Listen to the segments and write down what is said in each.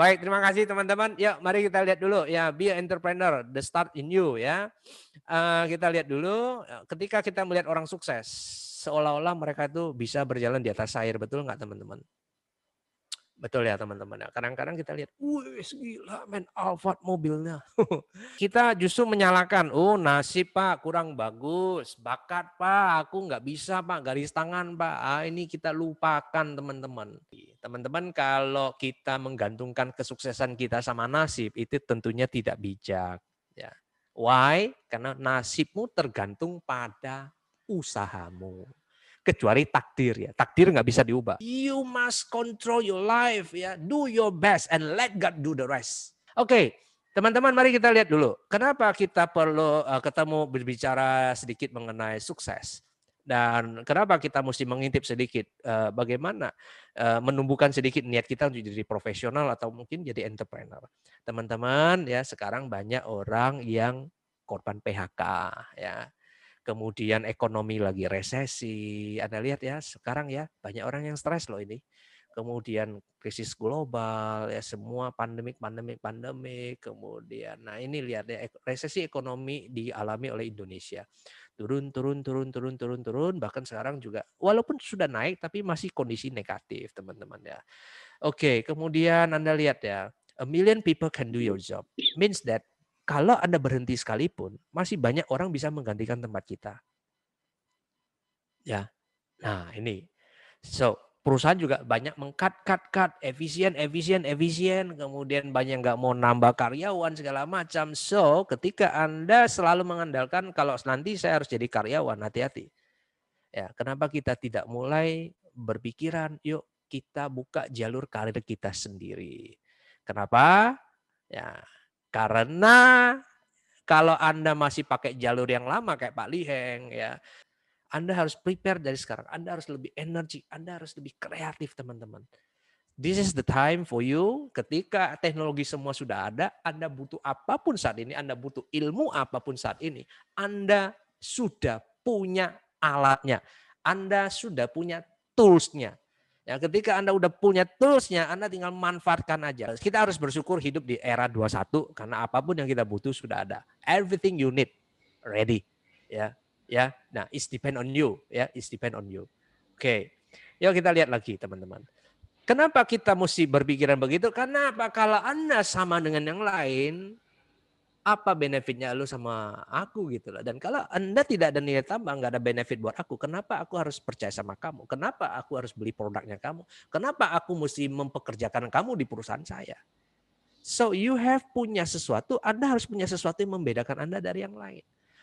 Baik, terima kasih teman-teman. Yuk, mari kita lihat dulu ya, be an entrepreneur, the start in you ya. Kita lihat dulu, ketika kita melihat orang sukses, seolah-olah mereka itu bisa berjalan di atas air, betul nggak teman-teman? Betul ya teman-teman ya. Kadang-kadang kita lihat, wih gila men Alphard mobilnya. Kita justru menyalahkan, oh nasib Pak kurang bagus, bakat Pak aku nggak bisa Pak, garis tangan Pak. Ini kita lupakan teman-teman. Teman-teman kalau kita menggantungkan kesuksesan kita sama nasib itu tentunya tidak bijak. Ya. Why? Karena nasibmu tergantung pada usahamu. Kecuali takdir ya. Takdir nggak bisa diubah. You must control your life ya. Do your best and let God do the rest. Oke, teman-teman mari kita lihat dulu. Kenapa kita perlu ketemu berbicara sedikit mengenai sukses. Dan kenapa kita mesti mengintip sedikit bagaimana menumbuhkan sedikit niat kita untuk jadi profesional atau mungkin jadi entrepreneur. Teman-teman ya sekarang banyak orang yang korban PHK ya. Kemudian ekonomi lagi resesi. Anda lihat ya, sekarang ya banyak orang yang stres loh ini. Kemudian krisis global ya semua pandemik. Kemudian nah ini lihat ya resesi ekonomi dialami oleh Indonesia. Turun bahkan sekarang juga walaupun sudah naik tapi masih kondisi negatif teman-teman ya. Oke, kemudian Anda lihat ya, a million people can do your job. Means that kalau Anda berhenti sekalipun, masih banyak orang bisa menggantikan tempat kita. Ya, nah ini. So, perusahaan juga banyak cut, efisien, kemudian banyak nggak mau nambah karyawan segala macam. So, ketika Anda selalu mengandalkan kalau nanti saya harus jadi karyawan, hati-hati. Ya, kenapa kita tidak mulai berpikiran, yuk kita buka jalur karir kita sendiri. Kenapa? Ya, karena kalau Anda masih pakai jalur yang lama kayak Pak Liheng ya, Anda harus prepare dari sekarang. Anda harus lebih energi, Anda harus lebih kreatif teman-teman. This is the time for you ketika teknologi semua sudah ada, Anda butuh apapun saat ini, Anda butuh ilmu apapun saat ini, Anda sudah punya alatnya. Anda sudah punya tools-nya. Ya, ketika Anda udah punya tools-nya, Anda tinggal manfaatkan aja. Kita harus bersyukur hidup di era 21 karena apapun yang kita butuh sudah ada. Everything you need ready. Ya, ya. Nah, it's depend on you, ya, it's depend on you. Oke. Yuk kita lihat lagi, teman-teman. Kenapa kita mesti berpikiran begitu? Karena apa? Kalau Anda sama dengan yang lain, apa benefitnya lu sama aku gitu loh. Dan kalau Anda tidak ada nilai tambah, nggak ada benefit buat aku, kenapa aku harus percaya sama kamu? Kenapa aku harus beli produknya kamu? Kenapa aku mesti mempekerjakan kamu di perusahaan saya? So you have punya sesuatu, Anda harus punya sesuatu yang membedakan Anda dari yang lain.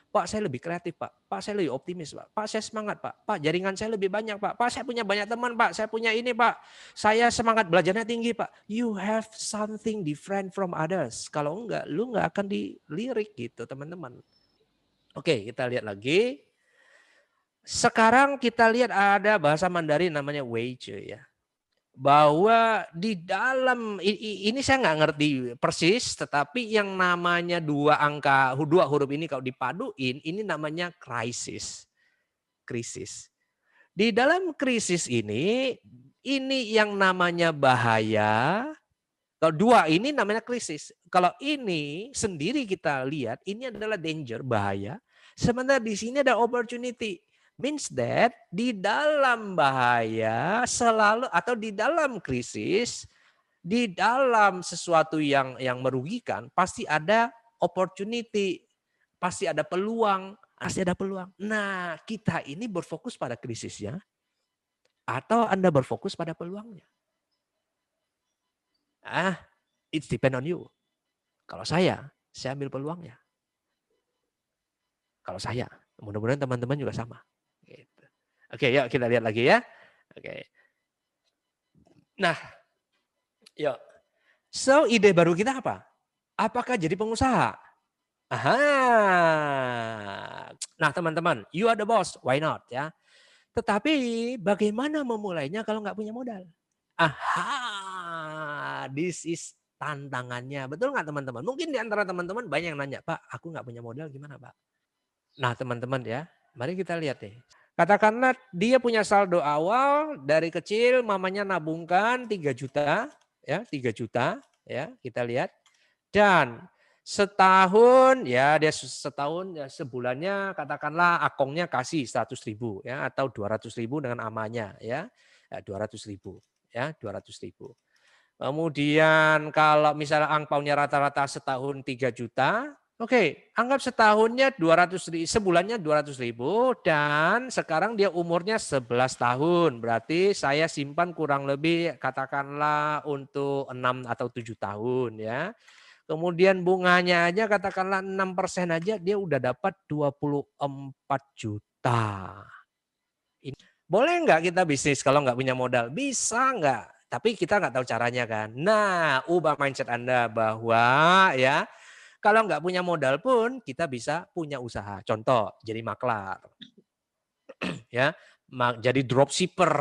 Pak saya lebih kreatif Pak, Pak saya lebih optimis Pak saya semangat Pak jaringan saya lebih banyak Pak saya punya banyak teman Pak, saya punya ini Pak, saya semangat belajarnya tinggi Pak. You have something different from others. Kalau enggak, lu enggak akan dilirik gitu teman-teman. Oke kita lihat lagi. Sekarang kita lihat ada bahasa Mandarin namanya Weice ya. Bahwa di dalam ini saya nggak ngerti persis, tetapi yang namanya dua huruf ini kalau dipaduin, ini namanya krisis. Di dalam krisis ini yang namanya bahaya. Kalau dua ini namanya krisis. Kalau ini sendiri kita lihat, ini adalah danger, bahaya. Sementara di sini ada opportunity. Means that di dalam bahaya selalu atau di dalam krisis, di dalam sesuatu yang merugikan pasti ada opportunity, pasti ada peluang, Nah, kita ini berfokus pada krisisnya atau Anda berfokus pada peluangnya? It's depend on you. Kalau saya ambil peluangnya. Kalau saya, mudah-mudahan teman-teman juga sama. Gitu. Oke, yuk kita lihat lagi ya. Oke. Nah, yuk. So, ide baru kita apa? Apakah jadi pengusaha? Aha. Nah, teman-teman, you are the boss, why not ya? Tetapi bagaimana memulainya kalau nggak punya modal? Aha, this is tantangannya. Betul nggak teman-teman? Mungkin di antara teman-teman banyak yang nanya, Pak, aku nggak punya modal gimana Pak? Nah teman-teman ya, mari kita lihat nih. Katakanlah dia punya saldo awal dari kecil mamanya nabungkan 3 juta, ya 3 juta, ya, kita lihat. Dan setahun ya dia setahun ya sebulannya katakanlah akongnya kasih 100.000 ya atau 200.000 dengan amanya ya. 200.000 ya, 200.000. Kemudian kalau misalnya angpaunya rata-rata setahun 3 juta, oke, anggap setahunnya 200.000, sebulannya 200.000 dan sekarang dia umurnya 11 tahun. Berarti saya simpan kurang lebih katakanlah untuk 6 atau 7 tahun ya. Kemudian bunganya aja katakanlah 6% aja dia udah dapat 24 juta. Boleh nggak kita bisnis kalau nggak punya modal? Bisa nggak? Tapi kita nggak tahu caranya kan. Nah, ubah mindset Anda bahwa ya kalau nggak punya modal pun kita bisa punya usaha. Contoh, jadi maklar, ya, jadi dropshipper.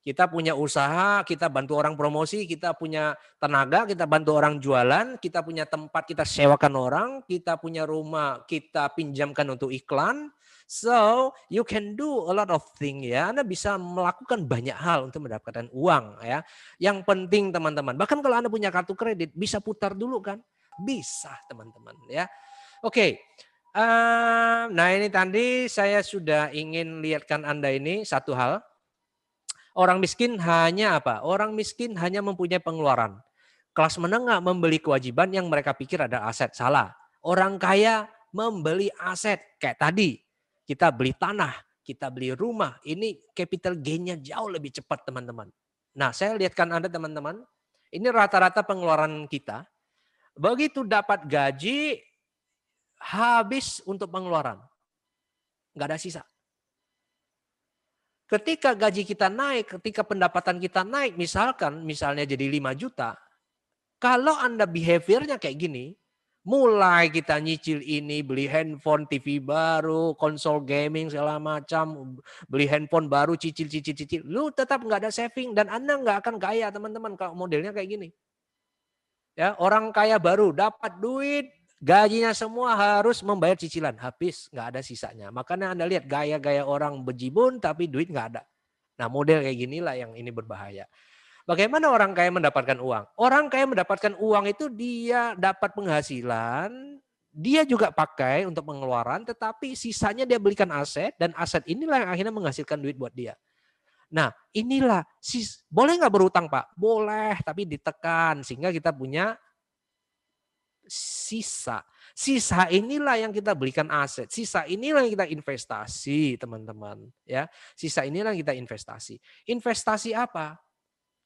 Kita punya usaha, kita bantu orang promosi, kita punya tenaga, kita bantu orang jualan, kita punya tempat, kita sewakan orang, kita punya rumah, kita pinjamkan untuk iklan. So, you can do a lot of things ya. Anda bisa melakukan banyak hal untuk mendapatkan uang ya. Yang penting teman-teman, bahkan kalau Anda punya kartu kredit, bisa putar dulu kan? Bisa teman-teman ya. Oke. Nah ini tadi saya sudah ingin lihatkan Anda ini satu hal. Orang miskin hanya apa? Orang miskin hanya mempunyai pengeluaran. Kelas menengah membeli kewajiban yang mereka pikir ada aset. Salah. Orang kaya membeli aset. Kayak tadi. Kita beli tanah. Kita beli rumah. Ini capital gain-nya jauh lebih cepat teman-teman. Nah saya lihatkan Anda teman-teman. Ini rata-rata pengeluaran kita. Begitu dapat gaji. Habis untuk pengeluaran. Nggak ada sisa. Ketika gaji kita naik, ketika pendapatan kita naik, misalnya jadi 5 juta, kalau Anda behaviornya kayak gini, mulai kita nyicil ini, beli handphone, TV baru, konsol gaming segala macam, beli handphone baru, cicil, lu tetap nggak ada saving dan Anda nggak akan kaya teman-teman kalau modelnya kayak gini. Ya, orang kaya baru dapat duit, gajinya semua harus membayar cicilan, habis nggak ada sisanya. Makanya Anda lihat gaya-gaya orang bejibun tapi duit nggak ada. Nah model kayak ginilah yang ini berbahaya. Bagaimana orang kaya mendapatkan uang? Orang kaya mendapatkan uang itu dia dapat penghasilan, dia juga pakai untuk pengeluaran, tetapi sisanya dia belikan aset dan aset inilah yang akhirnya menghasilkan duit buat dia. Nah inilah, boleh nggak berutang Pak? Boleh, tapi ditekan sehingga kita punya sisa. Sisa inilah yang kita belikan aset. Sisa inilah yang kita investasi, teman-teman. Ya, sisa inilah yang kita investasi. Investasi apa?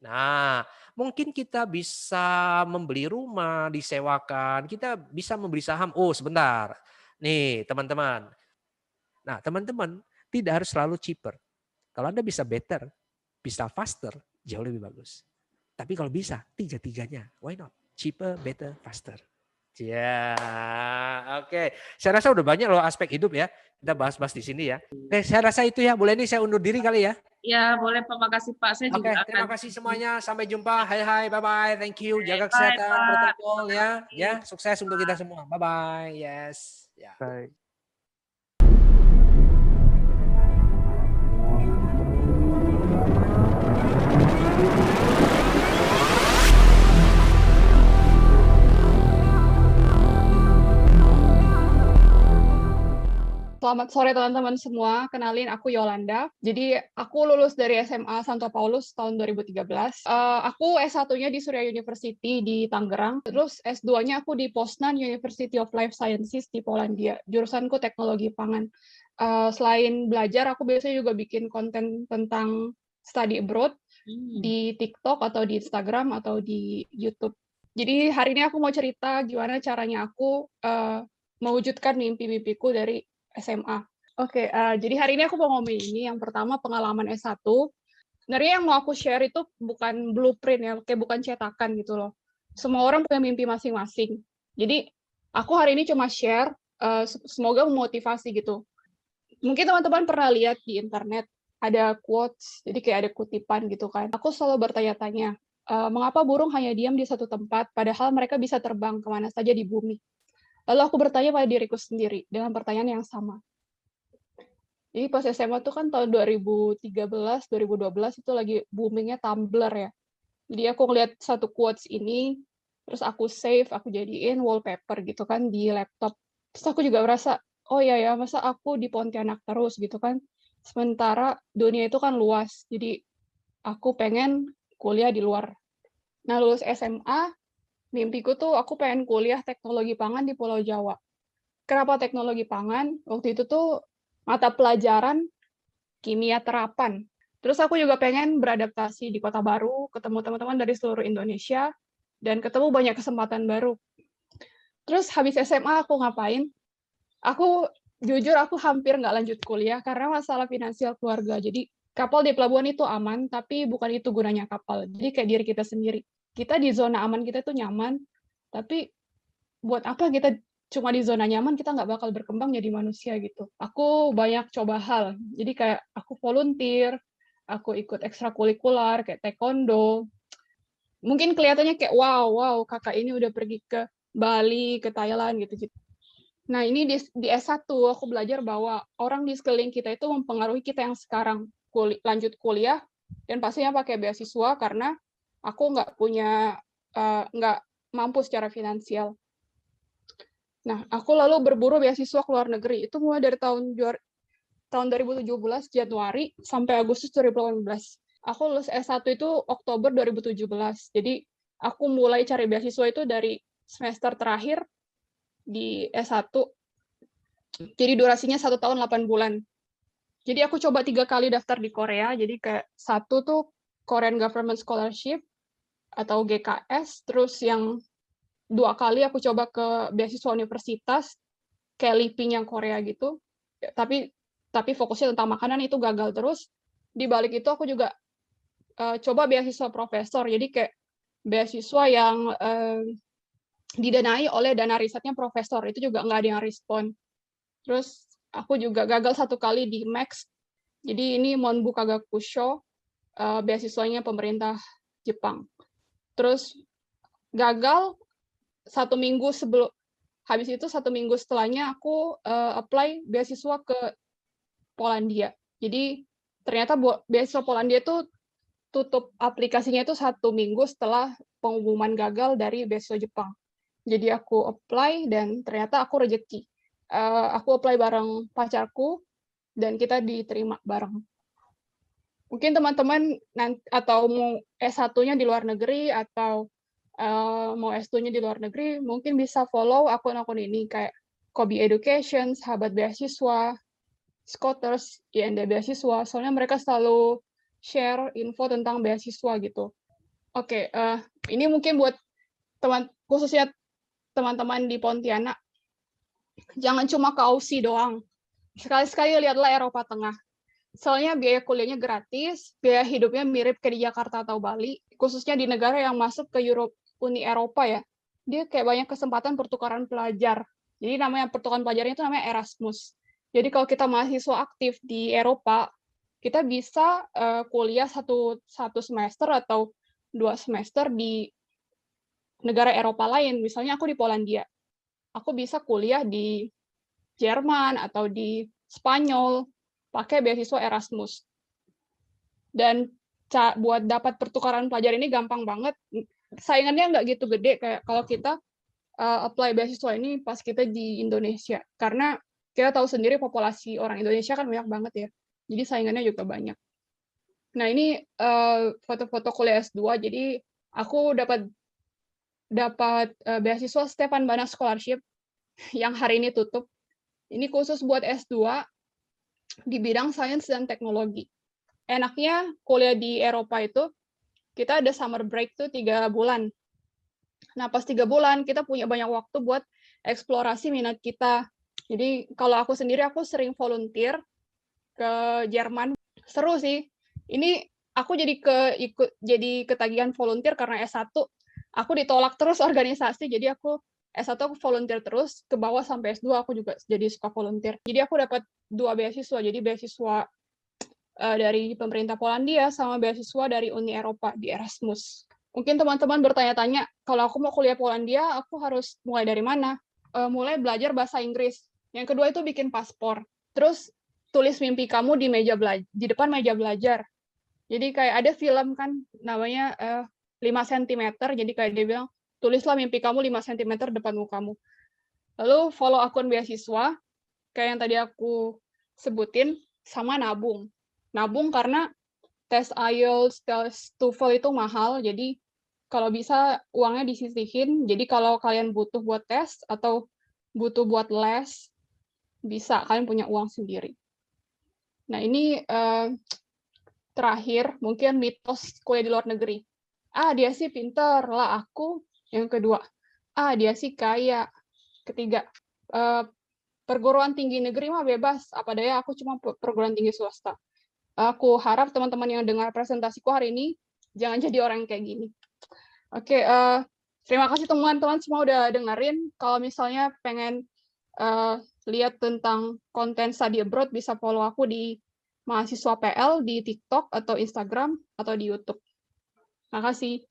Nah, mungkin kita bisa membeli rumah, disewakan. Kita bisa membeli saham. Oh, sebentar. Nih, teman-teman. Nah, teman-teman tidak harus selalu cheaper. Kalau Anda bisa better, bisa faster, jauh lebih bagus. Tapi kalau bisa, tiga-tiganya. Why not? Cheaper, better, faster. Ya, oke. Saya rasa udah banyak loh aspek hidup ya. Kita bahas-bahas di sini ya. Oke, saya rasa itu ya. Boleh nih saya undur diri kali ya. Ya, boleh Pak. Makasih Pak. Saya Oke, juga terima akan. kasih semuanya. Sampai jumpa. Hai, bye-bye. Thank you. Jaga Bye, kesehatan, Pak. protokol ya. Ya, sukses untuk kita semua. Bye-bye. Yes. Ya. Baik. Selamat sore teman-teman semua, kenalin aku Yolanda. Jadi aku lulus dari SMA Santo Paulus tahun 2013. Aku S1-nya di Surya University di Tangerang, terus S2-nya aku di Poznan University of Life Sciences di Polandia. Jurusanku teknologi pangan. Selain belajar, aku biasanya juga bikin konten tentang study abroad di TikTok atau di Instagram atau di YouTube. Jadi hari ini aku mau cerita gimana caranya aku mewujudkan mimpi-mimpiku dari SMA. Oke, jadi hari ini aku mau ngomongin ini. Yang pertama pengalaman S1. Sebenarnya yang mau aku share itu bukan blueprint ya, kayak bukan cetakan gitu loh. Semua orang punya mimpi masing-masing. Jadi aku hari ini cuma share, semoga memotivasi gitu. Mungkin teman-teman pernah lihat di internet ada quotes, jadi kayak ada kutipan gitu kan. Aku selalu bertanya-tanya, mengapa burung hanya diam di satu tempat, padahal mereka bisa terbang kemana saja di bumi. Lalu aku bertanya pada diriku sendiri dengan pertanyaan yang sama. Jadi pas SMA tuh kan tahun 2013, 2012 itu lagi boomingnya Tumblr ya. Jadi aku ngeliat satu quotes ini, terus aku save, aku jadiin wallpaper gitu kan di laptop. Terus aku juga merasa, oh iya ya, masa aku di Pontianak terus gitu kan. Sementara dunia itu kan luas, jadi aku pengen kuliah di luar. Nah, lulus SMA, mimpiku tuh aku pengen kuliah teknologi pangan di Pulau Jawa. Kenapa teknologi pangan? Waktu itu tuh mata pelajaran kimia terapan. Terus aku juga pengen beradaptasi di kota baru, ketemu teman-teman dari seluruh Indonesia, dan ketemu banyak kesempatan baru. Terus habis SMA aku ngapain? Aku jujur aku hampir nggak lanjut kuliah karena masalah finansial keluarga. Jadi kapal di pelabuhan itu aman, tapi bukan itu gunanya kapal. Jadi kayak diri kita sendiri. Kita di zona aman kita itu nyaman, tapi buat apa kita cuma di zona nyaman, kita nggak bakal berkembang jadi manusia gitu. Aku banyak coba hal. Jadi kayak aku volunteer, aku ikut ekstrakurikuler kayak taekwondo. Mungkin kelihatannya kayak wow, kakak ini udah pergi ke Bali, ke Thailand gitu. Nah, ini di S1 aku belajar bahwa orang di sekeliling kita itu mempengaruhi kita yang sekarang lanjut kuliah dan pastinya pakai beasiswa karena aku nggak mampu secara finansial. Nah, aku lalu berburu beasiswa ke luar negeri. Itu mulai dari tahun 2017 Januari sampai Agustus 2018. Aku lulus S1 itu Oktober 2017. Jadi aku mulai cari beasiswa itu dari semester terakhir di S1. Jadi durasinya 1 tahun 8 bulan. Jadi aku coba 3 kali daftar di Korea. Jadi kayak satu tuh Korean Government Scholarship atau GKS. Terus yang 2 kali aku coba ke beasiswa universitas kayak LIPI-nya Korea gitu. Tapi fokusnya tentang makanan itu gagal terus. Di balik itu aku juga coba beasiswa profesor. Jadi kayak beasiswa yang didanai oleh dana risetnya profesor. Itu juga nggak ada yang respon. Terus aku juga gagal 1 kali di Max. Jadi ini Monbu Kagakusho, beasiswanya pemerintah Jepang. Terus gagal 1 minggu sebelum, habis itu 1 minggu setelahnya aku apply beasiswa ke Polandia. Jadi ternyata beasiswa Polandia itu tutup aplikasinya itu 1 minggu setelah pengumuman gagal dari beasiswa Jepang. Jadi aku apply dan ternyata aku rezeki. Aku apply bareng pacarku dan kita diterima bareng. Mungkin teman-teman atau mau S1-nya di luar negeri atau mau S2-nya di luar negeri, mungkin bisa follow akun-akun ini kayak Kobi Education, Sahabat Beasiswa, Scoters, IND Beasiswa. Soalnya mereka selalu share info tentang beasiswa gitu. Oke, ini mungkin buat khususnya teman-teman di Pontianak, jangan cuma ke Aussie doang. Sekali-sekali lihatlah Eropa Tengah. Soalnya biaya kuliahnya gratis, biaya hidupnya mirip kayak di Jakarta atau Bali, khususnya di negara yang masuk ke Uni Eropa ya. Dia kayak banyak kesempatan pertukaran pelajar. Jadi namanya pertukaran pelajarnya itu namanya Erasmus. Jadi kalau kita mahasiswa aktif di Eropa, kita bisa kuliah satu semester atau 2 semester di negara Eropa lain. Misalnya aku di Polandia. Aku bisa kuliah di Jerman atau di Spanyol pakai beasiswa Erasmus. Dan buat dapat pertukaran pelajar ini gampang banget. Saingannya nggak gitu gede kayak kalau kita apply beasiswa ini pas kita di Indonesia. Karena kita tahu sendiri populasi orang Indonesia kan banyak banget ya. Jadi saingannya juga banyak. Nah, ini foto-foto kuliah S2. Jadi aku dapat beasiswa Stefan Bana Scholarship yang hari ini tutup. Ini khusus buat S2 di bidang sains dan teknologi. Enaknya kuliah di Eropa itu, kita ada summer break tuh 3 bulan. Nah, pas 3 bulan, kita punya banyak waktu buat eksplorasi minat kita. Jadi, kalau aku sendiri, aku sering volunteer ke Jerman. Seru sih. Ini aku jadi ketagihan volunteer karena S1. Aku ditolak terus organisasi, jadi aku S1 aku volunteer terus, ke bawah sampai S2 aku juga jadi suka volunteer. Jadi aku dapat 2 beasiswa, jadi beasiswa dari pemerintah Polandia sama beasiswa dari Uni Eropa di Erasmus. Mungkin teman-teman bertanya-tanya, kalau aku mau kuliah Polandia, aku harus mulai dari mana? Mulai belajar bahasa Inggris. Yang kedua itu bikin paspor. Terus tulis mimpi kamu di depan meja belajar. Jadi kayak ada film kan namanya 5 cm, jadi kayak dia bilang, tulislah mimpi kamu 5 cm depan mukamu. Lalu follow akun beasiswa, kayak yang tadi aku sebutin, sama nabung. Nabung karena tes IELTS, tes TOEFL itu mahal, jadi kalau bisa uangnya disisihin, jadi kalau kalian butuh buat tes atau butuh buat les, bisa, kalian punya uang sendiri. Nah, ini terakhir, mungkin mitos kuliah di luar negeri. Dia sih pinter, lah aku. Yang kedua, dia sih kaya. Ketiga, perguruan tinggi negeri mah bebas, apa daya aku cuma perguruan tinggi swasta. Aku harap teman-teman yang dengar presentasiku hari ini, jangan jadi orang yang kayak gini. Oke, terima kasih teman-teman semua udah dengerin. Kalau misalnya pengen lihat tentang konten study abroad, bisa follow aku di Mahasiswa PL di TikTok atau Instagram atau di YouTube. Makasih.